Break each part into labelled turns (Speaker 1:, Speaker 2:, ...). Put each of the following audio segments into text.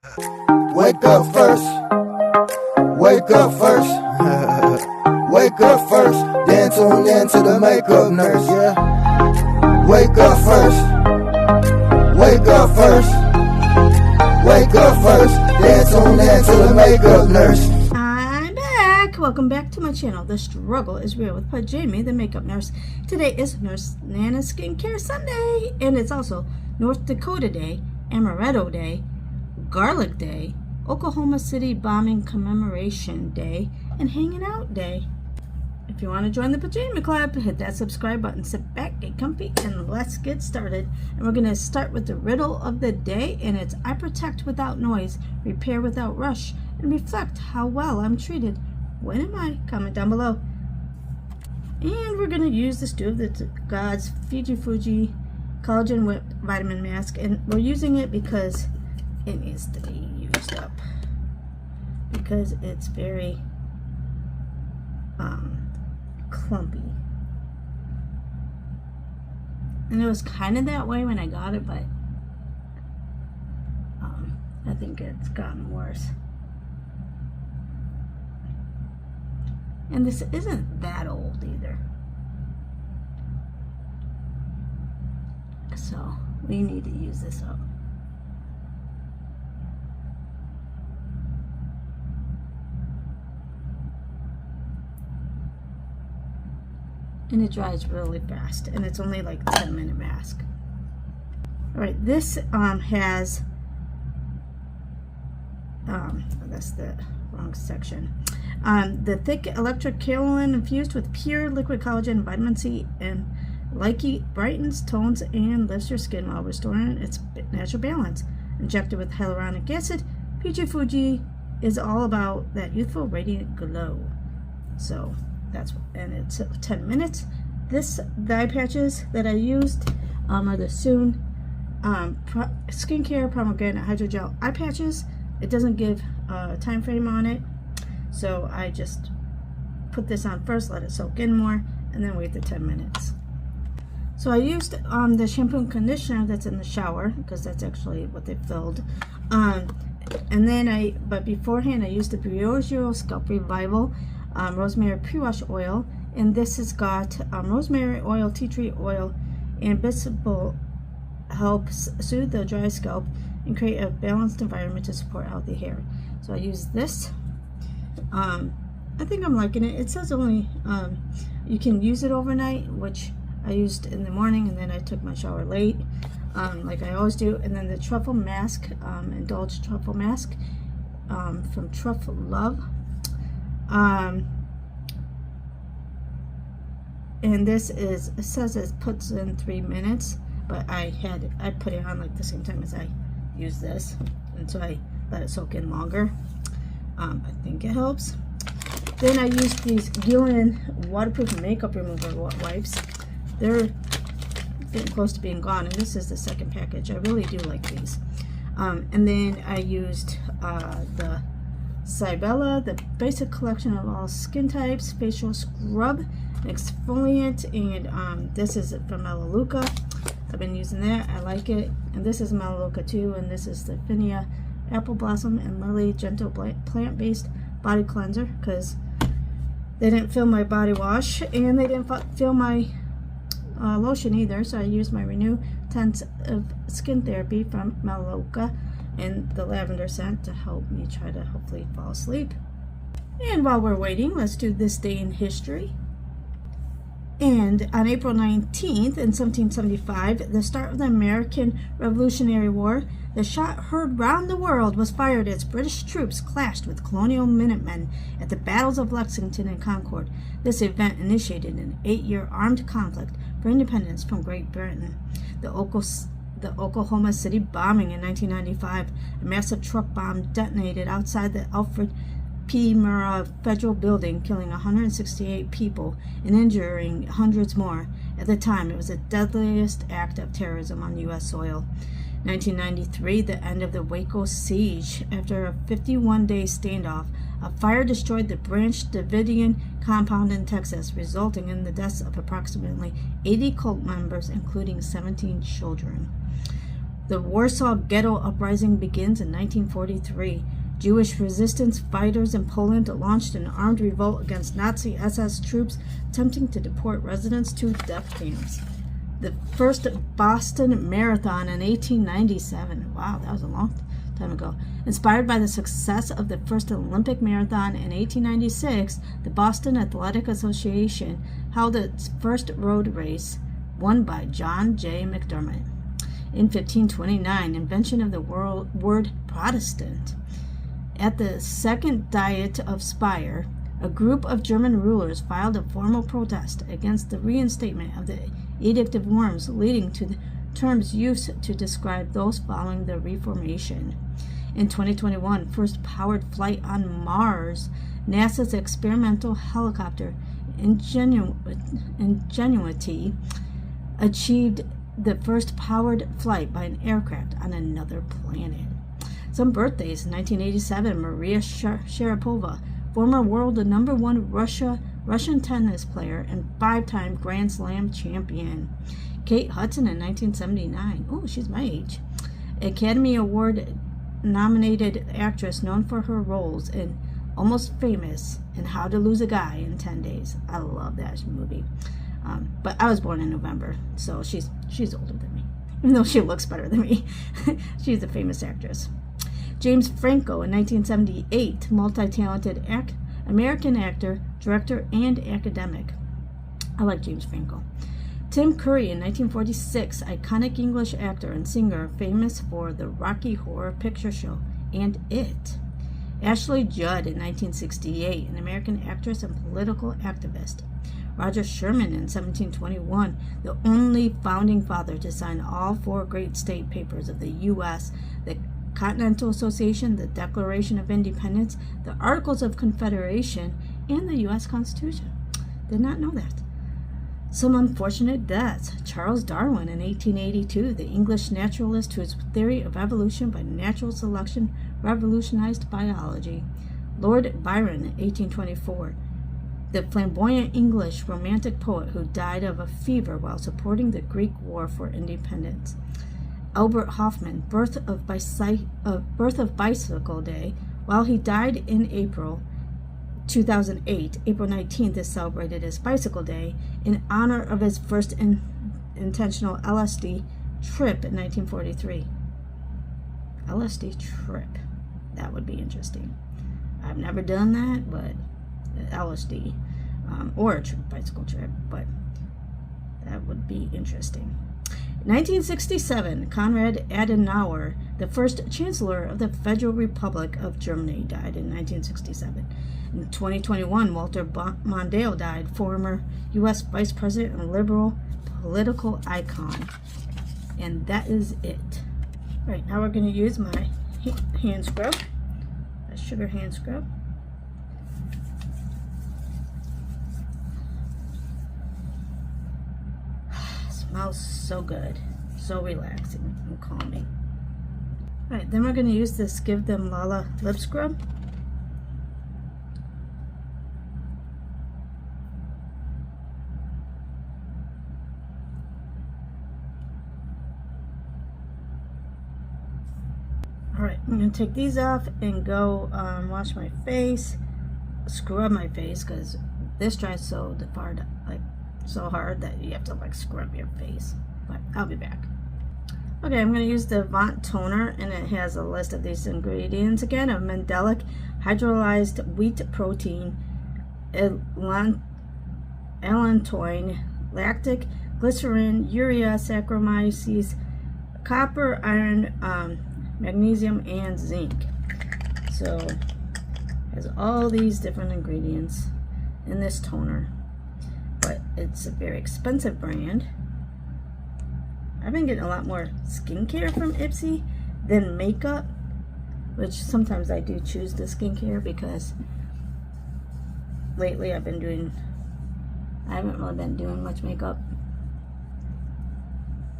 Speaker 1: Wake up first. Wake up first. Wake up first. Then tune in to the makeup nurse. Yeah. Wake up first. Wake up first. Wake up first. Then tune in to the makeup nurse.
Speaker 2: I'm back. Welcome back to my channel. The struggle is real with Jamie, the makeup nurse. Today is Nurse Nana Skincare Sunday, and it's also North Dakota Day, Amaretto Day, Garlic Day, Oklahoma City Bombing Commemoration Day, and Hanging Out Day. If you want to join the Pajama Club, hit that subscribe button, sit back, get comfy, and let's get started. And we're going to start with the riddle of the day, and it's I protect without noise, repair without rush, and reflect how well I'm treated. When am I? Comment down below. And we're going to use the Stew of the Gods Fuji Collagen Whipped Vitamin Mask, and we're using it because it needs to be used up, because it's very clumpy, and it was kind of that way when I got it, but I think it's gotten worse. And this isn't that old either, so we need to use this up. And it dries really fast, and it's only like a 10-minute mask. All right, this has that's the wrong section. The thick electric kaolin infused with pure liquid collagen, vitamin C, and Likey brightens, tones, and lifts your skin while restoring its natural balance. Injected with hyaluronic acid, Fuji is all about that youthful, radiant glow. So that's, and it's 10 minutes. The eye patches that I used are the Soon Skincare Pomegranate Hydrogel eye patches. It doesn't give a time frame on it, so I just put this on first, let it soak in more, and then wait the 10 minutes. So I used the shampoo and conditioner that's in the shower, because that's actually what they filled. And then but beforehand I used the Briogeo Scalp Revival rosemary pre-wash oil, and this has got rosemary oil, tea tree oil, and bisabolol helps soothe the dry scalp and create a balanced environment to support healthy hair. So I use this. I think I'm liking it. It says only you can use it overnight, which I used in the morning, and then I took my shower late, like I always do. And then the truffle mask, Indulge truffle mask from Truffle Love. And this is, it says it puts in 3 minutes, but I put it on like the same time as I use this, and so I let it soak in longer. I think it helps. Then I used these Gillian waterproof makeup remover wipes. They're getting close to being gone, and this is the second package. I really do like these. And then I used the Cybella, the basic collection of all skin types, facial scrub, exfoliant, and this is from Melaleuca. I've been using that. I like it. And this is Melaleuca too, and this is the Finnia Apple Blossom and Lily Gentle Plant-Based Body Cleanser, because they didn't fill my body wash, and they didn't fill my lotion either, so I used my Renew Intensive Skin Therapy from Melaleuca and the lavender scent to help me try to hopefully fall asleep. And while we're waiting, let's do this day in history. And on April 19th in 1775, the start of the American Revolutionary War, the shot heard round the world was fired as British troops clashed with colonial Minutemen at the battles of Lexington and Concord. This event initiated an 8-year armed conflict for independence from Great Britain. The Oklahoma City bombing in 1995, a massive truck bomb detonated outside the Alfred P. Murrah Federal Building, killing 168 people and injuring hundreds more. At the time, it was the deadliest act of terrorism on U.S. soil. 1993, the end of the Waco siege. After a 51-day standoff, a fire destroyed the Branch Davidian compound in Texas, resulting in the deaths of approximately 80 cult members, including 17 children. The Warsaw Ghetto Uprising begins in 1943. Jewish resistance fighters in Poland launched an armed revolt against Nazi SS troops attempting to deport residents to death camps. The first Boston Marathon in 1897. Wow, that was a long time ago. Inspired by the success of the first Olympic marathon in 1896, the Boston Athletic Association held its first road race, won by John J. McDermott. In 1529, invention of the word Protestant. At the Second Diet of Speyer, a group of German rulers filed a formal protest against the reinstatement of the Edict of Worms, leading to the terms used to describe those following the Reformation. In 2021, first powered flight on Mars, NASA's experimental helicopter Ingenuity achieved the first powered flight by an aircraft on another planet. Some birthdays: 1987, Maria Sharapova, former world #1 Russian tennis player and 5-time Grand Slam champion. Kate Hudson in 1979. Oh, she's my age. Academy Award nominated actress known for her roles in Almost Famous and How to Lose a Guy in 10 Days. I love that movie. But I was born in November, so she's older than me, even though she looks better than me. She's a famous actress. James Franco in 1978, multi-talented American actor, director, and academic. I like James Franco. Tim Curry in 1946, iconic English actor and singer famous for the Rocky Horror Picture Show and It. Ashley Judd in 1968, an American actress and political activist. Roger Sherman in 1721, the only founding father to sign all 4 great state papers of the U.S., the Continental Association, the Declaration of Independence, the Articles of Confederation, and the U.S. Constitution. Did not know that. Some unfortunate deaths. Charles Darwin in 1882, the English naturalist whose theory of evolution by natural selection revolutionized biology. Lord Byron, 1824, the flamboyant English romantic poet who died of a fever while supporting the Greek War for Independence. Albert Hoffman, birth of Bicycle Day, while he died in April 2008, April 19th is celebrated as Bicycle Day in honor of his first intentional LSD trip in 1943. LSD trip. That would be interesting. I've never done that, but LSD or a bicycle trip, but that would be interesting. 1967, Konrad Adenauer, the first Chancellor of the Federal Republic of Germany, died in 1967. In 2021, Walter Mondale died, former U.S. Vice President and liberal political icon. And that is it. All right, now we're going to use my hand scrub, a sugar hand scrub. Smells so good, so relaxing and calming. All right, then we're going to use this Give Them Lala lip scrub. All right, I'm going to take these off and go wash my face, scrub my face, because this dries so hard that you have to scrub your face. But I'll be back. Okay, I'm going to use the Avant toner, and it has a list of these ingredients again: of mandelic, hydrolyzed wheat protein, allantoin, lactic, glycerin, urea, Saccharomyces, copper, iron, magnesium, and zinc. So it has all these different ingredients in this toner. But it's a very expensive brand. I've been getting a lot more skincare from Ipsy than makeup, which sometimes I do choose the skincare because lately I haven't really been doing much makeup.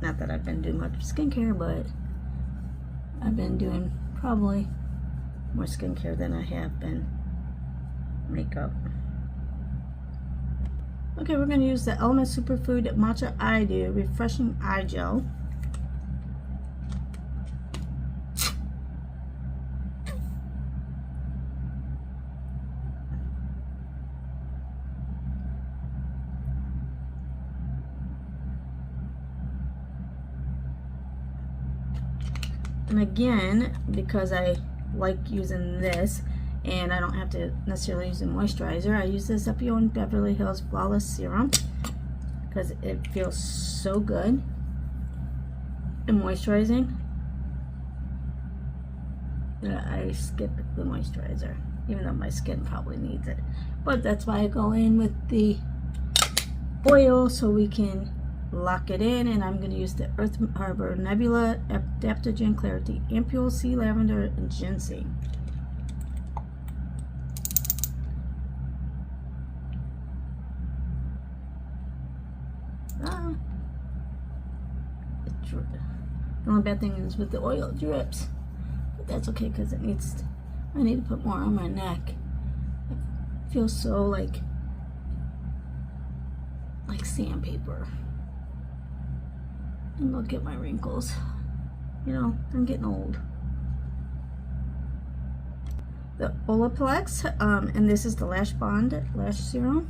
Speaker 2: Not that I've been doing much skincare, but I've been doing probably more skincare than I have been makeup. Okay, we're going to use the Element Superfood Matcha Eye Dew Refreshing Eye Gel. And again, because I like using this and I don't have to necessarily use a moisturizer, I use this Epione Beverly Hills Flawless Serum because it feels so good and moisturizing that I skip the moisturizer, even though my skin probably needs it. But that's why I go in with the oil so we can lock it in. And I'm going to use the Earth Harbor Nebula Adaptogen Clarity Ampule Sea Lavender and Ginseng. The only bad thing is with the oil, it drips. But that's okay because I need to put more on my neck. It feels so like sandpaper. And look at my wrinkles. You know, I'm getting old. The Olaplex, and this is the Lash Bond Lash Serum.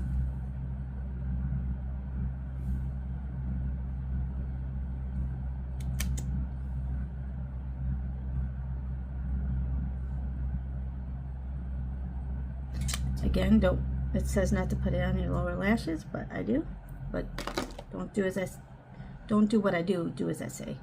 Speaker 2: Again, it says not to put it on your lower lashes, but I do. But don't do what I do as I say.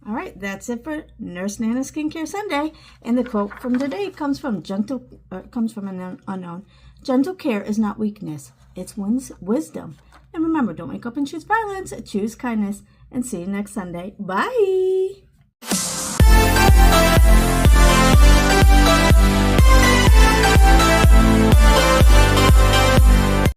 Speaker 2: All right, that's it for Nurse Nana Skincare Sunday. And the quote from today comes from an unknown. Gentle care is not weakness, it's wisdom. And remember, don't wake up and choose violence, choose kindness. And see you next Sunday. Bye.